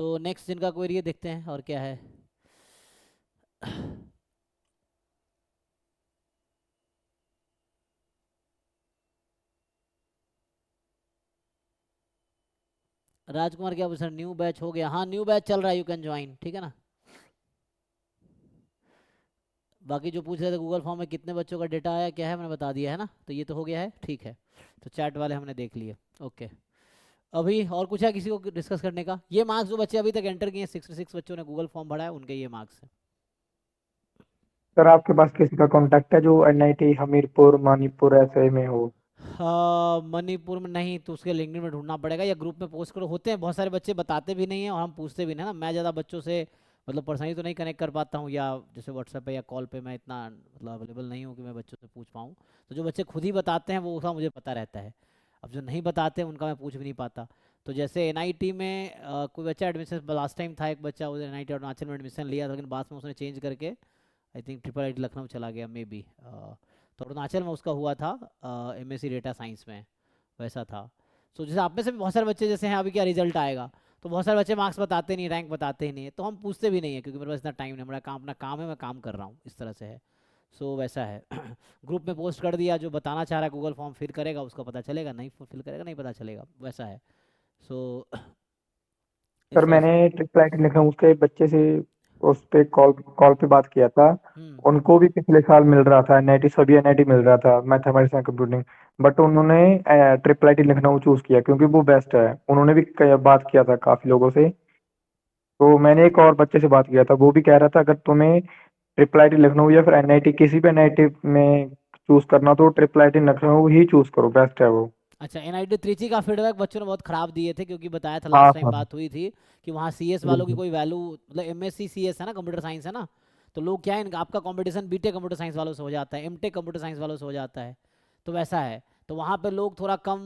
So next जिनका query है देखते हैं और क्या है। राजकुमार क्या पूछ रहे, न्यू बैच हो गया? हाँ न्यू बैच चल रहा है, यू कैन ज्वाइन, ठीक है ना। बाकी जो पूछ रहे थे गूगल फॉर्म में कितने बच्चों का डेटा आया क्या है, मैंने बता दिया है ना, तो ये तो हो गया है, ठीक है। तो चैट वाले हमने देख लिए, ओके। अभी और कुछ है किसी को डिस्कस करने का? ये मार्क्स जो बच्चे अभी तक एंटर किए हैं, 66 बच्चों ने गूगल फॉर्म भरा है, उनके ये मार्क्स हैं। सर आपके पास किसी का कांटेक्ट है जो एनआईटी हमीरपुर मणिपुर ऐसे में हो? हाँ मणिपुर में नहीं तो उसके लिंक्डइन में ढूंढना पड़ेगा, या ग्रुप में पोस्ट करो, होते हैं बहुत सारे बच्चे, बताते भी नहीं हैं और हम पूछते भी नहीं ना। मैं ज़्यादा बच्चों से मतलब पर्सनली तो नहीं कनेक्ट कर पाता हूँ, या जैसे व्हाट्सएप पे या कॉल पे मैं इतना मतलब अवेलेबल नहीं हूँ कि मैं बच्चों से पूछ पाऊँ। तो जो बच्चे खुद ही बताते हैं वो उसका मुझे पता रहता है। अब जो नहीं बताते उनका मैं पूछ भी नहीं पाता। तो जैसे एनआईटी में कोई बच्चा एडमिशन लास्ट टाइम था, एक बच्चा उधर एनआईटी अरुणाचल में एडमिशन लिया था, लेकिन बाद में उसने चेंज करके I think triple IT Lucknow चला गया मे बी। तो अरुणाचल में उसका हुआ था एमएससी डेटा साइंस में, वैसा था। सो जैसे आप में से भी बहुत सारे बच्चे जैसे हैं, अभी क्या रिजल्ट आएगा, तो बहुत सारे बच्चे मार्क्स बताते नहीं, रैंक बताते ही नहीं है, तो हम पूछते भी नहीं है क्योंकि मेरे पास इतना टाइम नहीं, मेरा काम अपना काम है, मैं काम कर रहा हूँ, इस तरह से है। सो वैसा है। ग्रुप में पोस्ट कर दिया, जो बताना चाह रहा है गूगल फॉर्म फिल करेगा उसको पता चलेगा, नहीं फिल करेगा नहीं पता चलेगा, वैसा है। सो इस सर तरह से। मैंने ट्रिपल आईटी लखनऊ उसके बच्चे से उस पे कॉल कॉल पे बात किया था। हम्म। उनको भी पिछले साल मिल रहा था एनआईटी, सभी एनआईटी मिल रहा था मैथमेटिक्स एंड कंप्यूटिंग। बट उन्होंने ट्रिपल आईटी लखनऊ चूज किया क्योंकि वो बेस्ट है। उन्होंने भी बात किया था काफी लोगों से। तो मैंने एक और बच्चे से बात किया था, वो भी कह रहा था अगर तुम्हें ट्रिपल आईटी लखनऊ या फिर एनआईटी किसी भी एनआईटी में चूज करना तो triple IT Lucknow he choose करो, बेस्ट है वो। अच्छा एनआईटी त्रिची का फीडबैक बच्चों ने बहुत ख़राब दिए थे, क्योंकि बताया था हाँ लास्ट टाइम सर। बात हुई थी कि वहाँ सीएस वालों की बिल्कुल। कोई वैल्यू, मतलब एमएससी सीएस है ना, कंप्यूटर साइंस है ना, तो लोग क्या है आपका कंपटीशन बीटेक कंप्यूटर साइंस वालों से हो जाता है, एमटेक कंप्यूटर साइंस वालों से हो जाता है, तो वैसा है। तो वहाँ पे लोग थोड़ा कम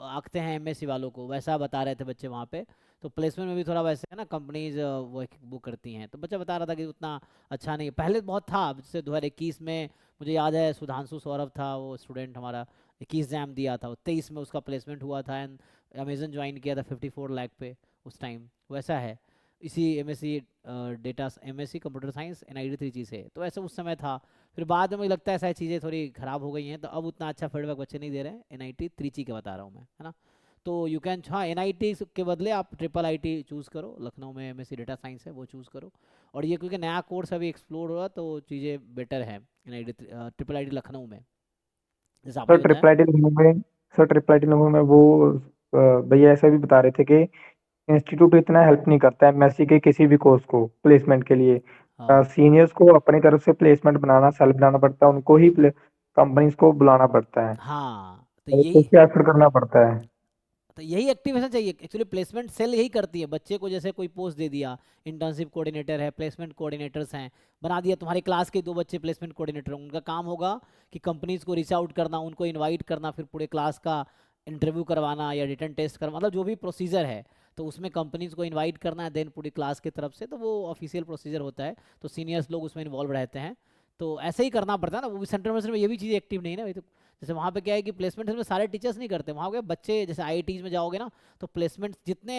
आंकते हैं एमएससी वालों को, वैसा बता रहे थे बच्चे वहाँ पे। तो प्लेसमेंट में भी थोड़ा वैसे है ना, कंपनीज वो करती हैं, तो बच्चा बता रहा था कि उतना अच्छा नहीं है। पहले बहुत था, जैसे 2021 में मुझे याद है सुधांशु सौरभ था वो स्टूडेंट हमारा, 21 एग्जाम दिया था, 23 में उसका प्लेसमेंट हुआ था एंड अमेजन ज्वाइन किया था 54 लाख पे उस टाइम, वैसा है। इसी MSc data MSc computer science NIT Trichy से, तो ऐसा उस समय था। फिर बाद में मुझे लगता है शायद चीज़ें थोड़ी ख़राब हो गई हैं, तो अब उतना अच्छा फीडबैक बच्चे नहीं दे रहे हैं, एनआईटी त्रिची का बता रहा हूँ मैं, है ना। तो यू कैन, हाँ एनआईटी के बदले आप ट्रिपल आईटी चूज़ करो, लखनऊ में एमएससी डेटा साइंस है वो चूज़ करो। और ये क्योंकि नया कोर्स अभी एक्सप्लोर हो रहा, तो चीज़ें बेटर है एनआईटी ट्रिपल आईटी लखनऊ में, जैसे सर आपने बताया। ट्रिपल आईटी लखनऊ में सर ट्रिपल आईटी लखनऊ में वो भैया ऐसा भी बता रहे थे कि इंस्टीट्यूट इतना हेल्प नहीं करता है एमएससी के किसी भी कोर्स को प्लेसमेंट के लिए। हाँ सीनियर्स को अपनी तरफ से प्लेसमेंट बनाना, सेल्फ बनाना पड़ता है, उनको ही कंपनीज को बुलाना पड़ता है हाँ, तो और यही, खुद से एफर्ट करना पड़ता है। तो यही एक्टिवेशन चाहिए एक्चुअली, प्लेसमेंट सेल यही करती है। बच्चे को जैसे कोई पोस्ट दे दिया, इंटर्नशिप कोऑर्डिनेटर है, प्लेसमेंट कोऑर्डिनेटर्स हैं, बना दिया, तुम्हारी क्लास के 2 बच्चे प्लेसमेंट कोऑर्डिनेटर हैं, उनका काम होगा कि कंपनीज को रीच आउट करना, उनको इनवाइट करना, फिर पूरे क्लास का इंटरव्यू करवाना या रिटर्न टेस्ट करवाना, मतलब जो भी प्रोसीजर है, तो उसमें कंपनीज को इनवाइट करना है, देन पूरी क्लास की तरफ से, तो वो ऑफिशियल प्रोसीजर होता है। तो सीनियर्स लोग उसमें इन्वॉल्व रहते हैं, तो ऐसे ही करना पड़ता है ना। वो भी सेंट्रल यूनिवर्सिटी में ये भी चीज़ एक्टिव नहीं है ना भाई। तो जैसे वहाँ पे क्या है कि प्लेसमेंट में सारे टीचर्स नहीं करते, वहाँ के बच्चे, जैसे आईआईटीज में जाओगे ना, तो प्लेसमेंट जितने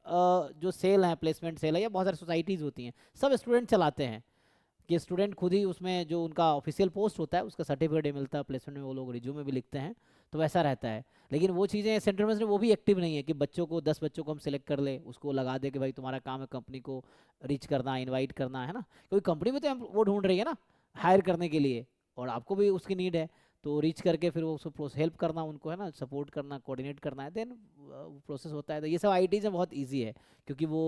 जो सेल हैं, प्लेसमेंट सेल है या बहुत सारी सोसाइटीज़ होती हैं, सब स्टूडेंट चलाते हैं, कि स्टूडेंट खुद ही उसमें जो उनका ऑफिशियल पोस्ट होता है उसका सर्टिफिकेट मिलता है, प्लेसमेंट में वो लोग रिज्यूमे भी लिखते हैं, तो वैसा रहता है। लेकिन वो चीज़ें सेंट्रल यूनिवर्सिटी में वो भी एक्टिव नहीं है कि बच्चों को 10 बच्चों को हम सेलेक्ट कर ले, उसको लगा दे कि भाई तुम्हारा काम है कंपनी को रीच करना, इनवाइट करना, है ना। क्योंकि कंपनी में तो वो ढूंढ रही है ना हायर करने के लिए, और आपको भी उसकी नीड है, तो रीच करके फिर वो उसको हेल्प करना उनको, है ना, सपोर्ट करना, कोऑर्डिनेट करना है, देन प्रोसेस होता है। तो ये सब आईटी में बहुत इजी है, क्योंकि वो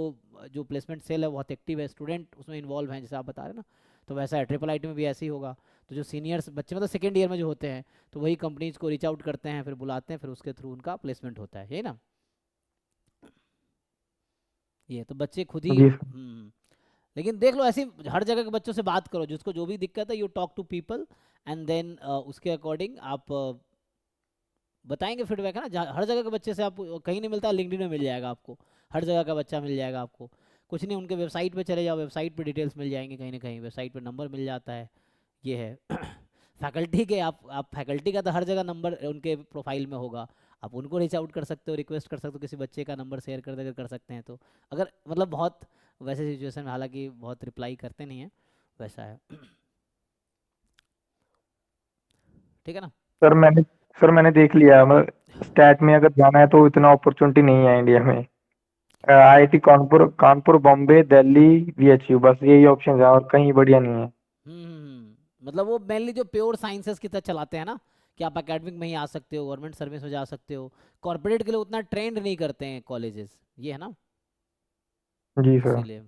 जो प्लेसमेंट सेल है बहुत एक्टिव है, स्टूडेंट उसमें इन्वॉल्व हैं, जैसे आप बता रहे हैं ना। तो वैसा है, ट्रिपल आईटी में भी ऐसे ही होगा। तो जो सीनियर्स बच्चे मतलब सेकेंड ईयर में जो होते हैं, तो वही कंपनीज को रीच आउट करते हैं, फिर बुलाते हैं, फिर उसके थ्रू उनका प्लेसमेंट होता है, यही ना। ये तो बच्चे खुद ही जी सर। लेकिन देख लो, ऐसी हर जगह के बच्चों से बात करो, जिसको जो भी दिक्कत है, you talk to people and then उसके अकॉर्डिंग आप बताएंगे फीडबैक, है ना। हर जगह के बच्चे से आप कहीं नहीं मिलता, लिंक्डइन में मिल जाएगा आपको, हर जगह का बच्चा मिल जाएगा आपको। कुछ नहीं, उनके वेबसाइट पे चले जाओ, वेबसाइट पे डिटेल्स मिल जाएंगे, कहीं ना कहीं वेबसाइट पे नंबर मिल जाता है, ये है। फैकल्टी के, आप फैकल्टी का तो हर जगह नंबर उनके प्रोफाइल में होगा, आप उनको रीच आउट कर सकते हो, रिक्वेस्ट कर सकते हो, किसी बच्चे का नंबर शेयर कर देकर कर सकते हैं। तो अगर मतलब बहुत वैसे सिचुएशन में, हालांकि बहुत रिप्लाई करते नहीं है, वैसा है। ठीक है ना। सर मैंने सर मैंने देख लिया, मतलब स्टैट में अगर जाना है तो इतना अपॉर्चुनिटी नहीं है इंडिया में। आईआईटी कानपुर, बॉम्बे, दिल्ली, बीएचयू, बस यही ऑप्शन है और कहीं बढ़िया नहीं है। मतलब वो मेनली जो प्योर साइंसेस की तरह चलाते हैं ना, कि आप एकेडमिक में ही आ सकते हो, गवर्नमेंट सर्विस में जा सकते हो, कॉर्पोरेट के लिए उतना ट्रेंड नहीं करते हैं कॉलेजेस, ये है ना, जी सर। इसीलिए।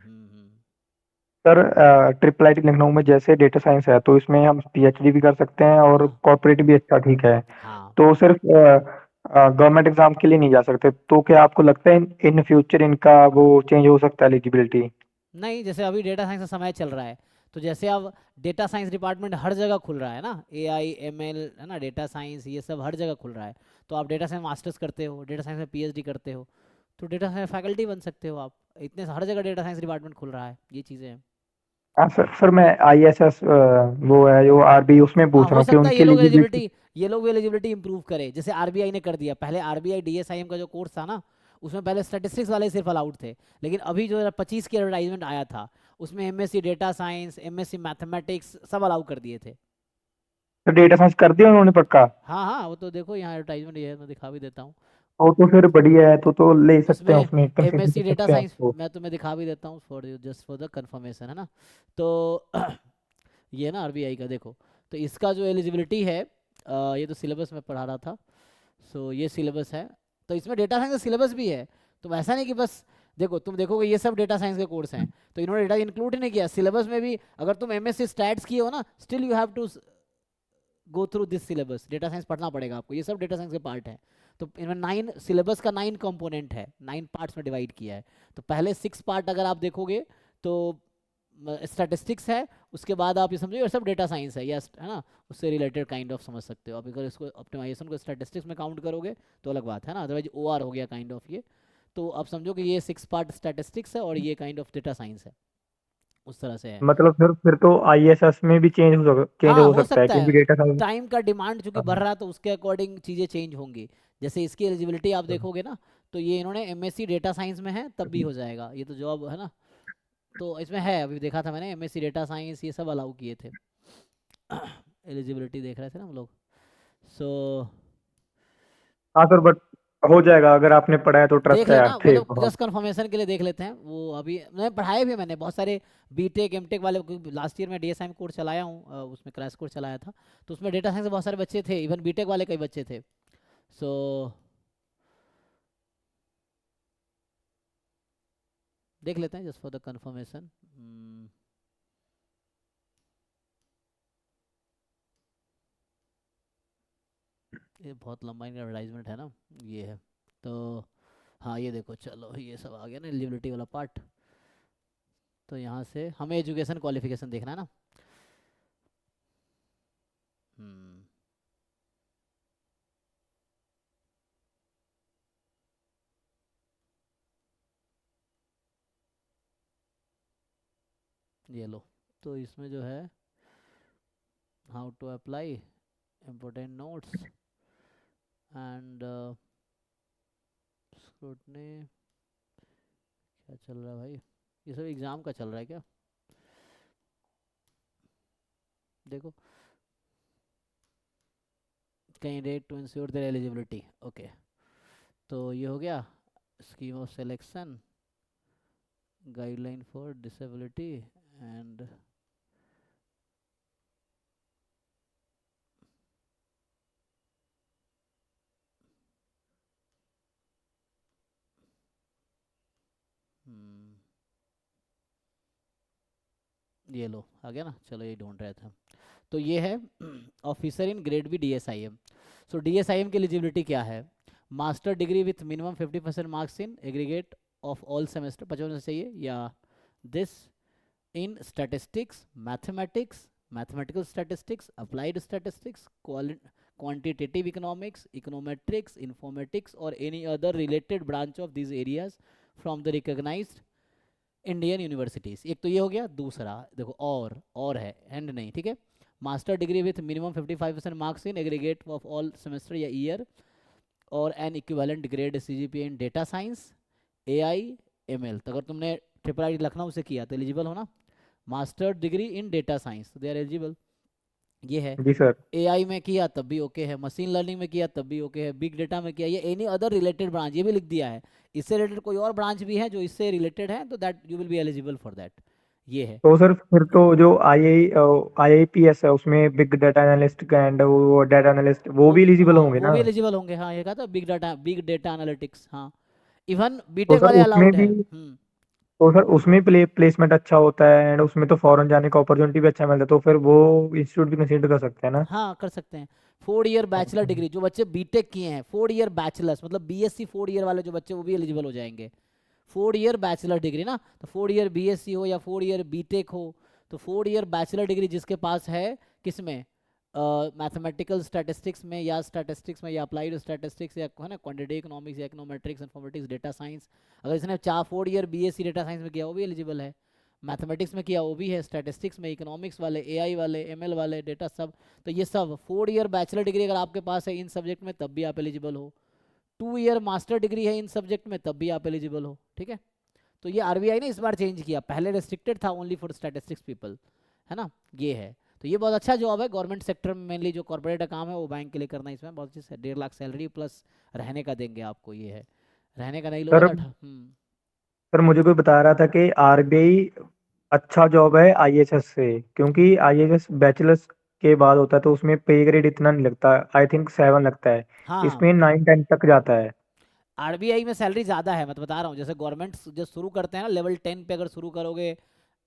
सर ट्रिपल आईटी लखनऊ में जैसे डेटा साइंस है तो इसमें हम पीएचडी भी कर सकते हैं और हाँ कॉर्पोरेट भी अच्छा ठीक है। हाँ। तो सिर्फ गवर्नमेंट एग्जाम के लिए नहीं जा सकते, तो क्या आपको लगता है इन फ्यूचर इनका वो चेंज हो सकता है एलिजिबिलिटी? नहीं, जैसे अभी डेटा साइंस का समय चल रहा है, तो जैसे अब डेटा साइंस डिपार्टमेंट हर जगह खुल रहा है ना, एआई एमएल है ना, डेटा साइंस ये सब हर जगह खुल रहा है। तो आप डेटा साइंस मास्टर्स करते हो, डेटा साइंस में पीएचडी करते हो, तो डेटा साइंस फैकल्टी बन सकते हो आप। इतने हर जगह डेटा साइंस डिपार्टमेंट खुल रहा है, ये चीज़ें हैं। हाँ सर मैं आईएसएस वो है जो आरबी, उसमें हाँ, पूछ रहा हो हूँ कि सकता है उनकी एलिजिबिलिटी। ये लोग भी एलिजिबिलिटी इंप्रूव करे, जैसे आरबीआई ने कर दिया। पहले आरबीआई डीएसआईएम का जो कोर्स था ना, उसमें पहले स्टैटिस्टिक्स वाले सिर्फ अलाउड थे, लेकिन अभी जो 25 की एडवर्टाइजमेंट आया था, उसमें MSc data science, MSc mathematics सब अलाउ कर दिए थे। तो डेटा साइंस कर दिया उन्होंने पक्का? हाँ हाँ, वो तो देखो यहाँ एडवर्टाइजमेंट ये है, मैं दिखा भी देता हूँ। तो फिर बढ़िया है, तो ले सकते हैं, उसमें उसमें कंसिडर एमएससी कर डेटा सकते हैं साइंस उसको। मैं तुम्हें दिखा भी देता हूँ, for just for the confirmation, है ना। तो ये ना आरबीआई का देखो, तो इसका जो एलिजिबिलिटी है, ये तो सिलेबस में पढ़ा रहा था। सो ये सिलेबस है, तो इसमें डेटा साइंस का सिलेबस भी है। तो ऐसा नहीं कि बस, देखो तुम देखोगे ये सब डेटा साइंस के कोर्स हैं, तो इन्होंने डेटा इंक्लूड ही नहीं किया सिलेबस में भी। अगर तुम एमएससी स्टैट्स किए हो ना, still you have to go through this syllabus, data science पढ़ना पड़ेगा आपको, ये सब डेटा साइंस के पार्ट है। तो इनमें 9 सिलेबस का 9 कंपोनेंट है, 9 पार्ट्स में डिवाइड किया है। तो पहले 6 पार्ट अगर आप देखोगे तो स्टैटिस्टिक्स है, उसके बाद आप ये समझो ये सब डेटा साइंस है, यस, है ना, उससे रिलेटेड काइंड ऑफ समझ सकते हो आप। अगर इसको ऑप्टिमाइजेशन को स्टैटिस्टिक्स में काउंट करोगे तो अलग बात है ना, अदरवाइज ओआर हो गया काइंड ऑफ ये। तो आप समझो कि ये 6 पार्ट स्टैटिस्टिक्स है और ये काइंड ऑफ डेटा साइंस है, उस तरह से है। मतलब फिर तो आईएसएस में भी चेंज हाँ, हो हो सकता है सकता क्योंकि है, डेटा साइंस। टाइम का डिमांड चूंकि बढ़ रहा है, तो उसके अकॉर्डिंग चीज़ें चेंज होंगी। जैसे इसकी एलिजिबिलिटी आप देखोगे ना, तो ये इन्होंने एमएससी डेटा साइंस में है तब भी हो जाएगा, ये तो जॉब है ना। तो इसमें है, अभी देखा था मैंने, एमएससी डेटा साइंस ये सब अलाउ किए थे। एलिजिबिलिटी देख रहे थे ना हम लोग। सो हाँ सर, बट हो जाएगा, अगर आपने पढ़ा है तो देख ट्रस्ट है लेना, आपसे मतलब बहुत। जस्ट कंफर्मेशन के लिए देख लेते हैं। वो अभी मैंने पढ़ाए भी, मैंने बहुत सारे बीटेक एमटेक वाले, लास्ट ईयर में डीएसआईएम कोर्स चलाया हूँ, उसमें क्रैश कोर्स चलाया था। तो उसमें डेटा साइंस के बहुत सारे बच्चे थे, इवन बीटेक वाले कई बच्चे थे। सो देख लेते हैं जस्ट फॉर द कंफर्मेशन। ये बहुत लंबा एडवर्टाइजमेंट है ना, ये है। तो हाँ, ये देखो, चलो ये सब आ गया ना एलिजिबिलिटी वाला पार्ट। तो यहाँ से हमें एजुकेशन क्वालिफिकेशन देखना है ना। हम्म ये लो, तो इसमें जो है how to apply, important notes and scrutiny, क्या चल रहा है भाई, ये सब एग्ज़ाम का चल रहा है क्या, देखो, candidate to ensure their eligibility, okay. तो ये हो गया, scheme of selection, guideline for disability and ये लो आ गया ना, चलो ये ढूंढ रहे थे हम। तो ये है officer in grade B DSIM. So DSIM की एलिजिबिलिटी क्या है, master degree with minimum 50% marks in aggregate of all semester, 55 चाहिए, या this in statistics, mathematics, mathematical statistics, applied statistics, quantitative economics, econometrics, informatics और any other related branch of this areas from the recognised Indian universities. एक तो ये हो गया, दूसरा देखो और है, एंड नहीं, ठीक है। Master degree with minimum 55% marks in aggregate of all semester या ईयर और एन इक्विवेलेंट ग्रेड सीजीपीए इन डेटा साइंस, एआई, एमएल। तो अगर तुमने ट्रिपल आई लखनऊ से किया तो एलिजिबल हो ना। Master degree in data science तो दे आर एलिजिबल, ये है। जी सर। एआई में किया तब भी ओके है, मशीन लर्निंग में किया तब भी ओके है, बिग डेटा में किया, ये एनी अदर रिलेटेड ब्रांच, ये भी लिख दिया है। इससे रिलेटेड कोई और ब्रांच भी है जो इससे रिलेटेड है तो that you will be eligible for that, ये है। तो सर फिर तो जो IIPS है उसमें बिग डाटा एनालिस्ट एंड वो डाटा एनालिस्ट वो वो भी भी, एलिजिबल हाँ होंगे वो ना? भी एलिजिबल होंगे, हाँ ये कहा था बिग डेटा एनालिटिक्स, हाँ। इवन तो बीटेक सर वाले उसमें अलाउड भी है। तो सर उसमें प्लेसमेंट अच्छा होता है एंड उसमें तो फॉरेन जाने का अपॉर्चुनिटी भी अच्छा मिलता है, तो फिर वो इंस्टीट्यूट भी कंसीडर कर सकते हैं ना? हाँ कर सकते हैं। 4 ईयर बैचलर डिग्री जो बच्चे बीटेक किए हैं, 4 ईयर बैचलर्स मतलब बीएससी 4 ईयर वाले जो बच्चे, वो भी एलिजिबल हो जाएंगे। 4 ईयर बैचलर डिग्री ना, तो 4 ईयर बीएससी हो या 4 ईयर बीटेक हो, तो 4 ईयर बैचलर डिग्री जिसके पास है, किसमें, मैथमेटिकल स्टैटिस्टिक्स में या स्टैटिस्टिक्स में या अप्लाइड स्टैटिस्टिक्स या है ना क्वांटिटेटिव इकोनॉमिक्स या इकोनोमेट्रिक्स इन्फॉर्मेटिक्स डेटा साइंस, अगर इसने 4 ईयर बीएससी डेटा साइंस में किया वो भी एलिजिबल है। मैथमेटिक्स में किया वो भी है, स्टैटिस्टिक्स में, इकोनॉमिक्स वाले, एआई वाले, एमएल वाले, डेटा सब, तो ये सब 4 ईयर बैचलर डिग्री अगर आपके पास है इन सब्जेक्ट में तब भी आप एलिजिबल हो। 2 ईयर मास्टर डिग्री है इन सब्जेक्ट में तब भी आप एलिजिबल हो, ठीक है। तो ये आरबीआई ने इस बार चेंज किया, पहले रेस्ट्रिक्टेड था ओनली फॉर स्टैटिस्टिक्स पीपल, है ना, ये है। तो ये बहुत अच्छा जॉब है, गवर्नमेंट सेक्टर में मेनली जो कॉर्पोरेट का काम है वो बैंक के लिए करना, इसमें बहुत अच्छी 1.5 लाख सैलरी प्लस रहने का देंगे आपको, ये है। रहने का नहीं लोगे सर तो सर मुझे कोई बता रहा था कि RBI अच्छा जॉब है IHS से, क्योंकि IHS बैचलर्स के बाद होता है तो उसमें पे ग्रेड इतना नहीं लगता, आई थिंक 7 लगता है। हाँ हाँ। इसमें 9-10 तक जाता है। आरबीआई में सैलरी ज़्यादा है, मैं तो बता रहा हूँ, जैसे गवर्नमेंट जो शुरू करते हैं ना लेवल 10 पे अगर शुरू करोगे,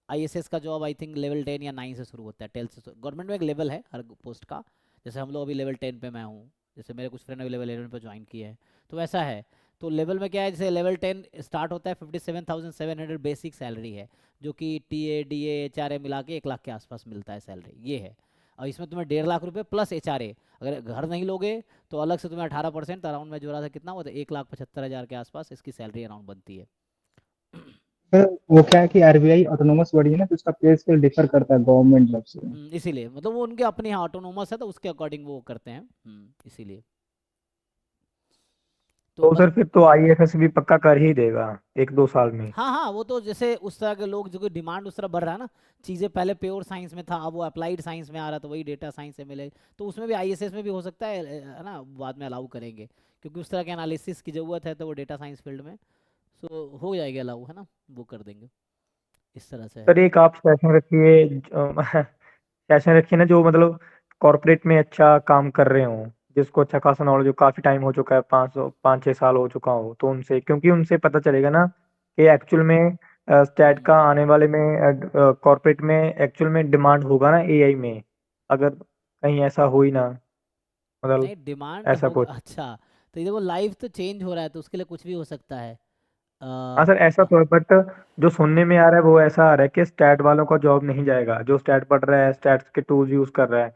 आईएसएस का जॉब आई थिंक लेवल 10 या 9 से शुरू होता है, 12 से। गवर्नमेंट में एक लेवल है हर पोस्ट का, जैसे हम लोग अभी लेवल 10 पे मैं हूँ, जैसे मेरे कुछ फ्रेंड अभी लेवल 11 पे ज्वाइन किए हैं, तो वैसा है। तो लेवल में क्या है, जैसे लेवल 10 स्टार्ट होता है 57,700 बेसिक सैलरी है, जो कि TA DA HRA मिला के 1 लाख के आसपास मिलता है सैलरी, ये है। और इसमें तुम्हें 1.5 लाख रुपये प्लस HRA, अगर घर नहीं लोगे तो अलग से तुम्हें 18% अराउंड में जोड़ा था, कितना हुआ था, 1,75,000 के आसपास इसकी सैलरी अराउंड बनती है। सर वो क्या है कि आरबीआई ऑटोनोमस बॉडी है ना, तो उसका पे स्केल डिफर करता है गवर्नमेंट जॉब से। इसीलिए मतलब वो उनके अपने यहाँ ऑटोनोमस है तो उसके अकॉर्डिंग वो करते हैं, इसीलिए। तो तो सर फिर तो IAS भी पक्का कर ही देगा 1-2 साल में। हाँ हाँ, वो तो जैसे उस तरह के लोग जो, डिमांड उस तरह बढ़ रहा है ना, चीज़ें पहले प्योर साइंस में था, अब वो अप्लाइड साइंस में आ रहा, तो वही डेटा साइंस से मिले, तो उसमें भी आईएसएस में भी हो सकता है ना, बाद में अलाउ करेंगे, क्योंकि उस तरह के एनालिसिस की ज़रूरत है तो वो डेटा साइंस फील्ड में, सो हो जाएगा अलाउ, है ना, वो कर देंगे, इस तरह से है। सर एक आप सेशन रखिए सेशन रखिए ना, जो मतलब कॉर्पोरेट में अच्छा काम कर रहे हो, जिसको अच्छा खासा नॉलेज हो, काफी टाइम हो चुका है, 5-6 साल हो चुका हो, तो उनसे, क्योंकि उनसे पता चलेगा ना कि एक्चुअल में स्टैट का हम्म, आने वाले में कॉर्पोरेट में एक्चुअल में डिमांड होगा ना AI में, अगर कहीं ऐसा हो ही ना, मतलब नहीं डिमांड ऐसा होगा, कुछ। अच्छा। तो ये देखो लाइफ तो चेंज हो रहा है तो उसके लिए कुछ भी हो सकता है। हाँ सर ऐसा हाँ तो है, बट जो सुनने में आ रहा है वो ऐसा आ रहा है कि स्टैट वालों का जॉब नहीं जाएगा, जो स्टैट पढ़ रहा है, स्टैट्स के टूल्स यूज कर रहा है,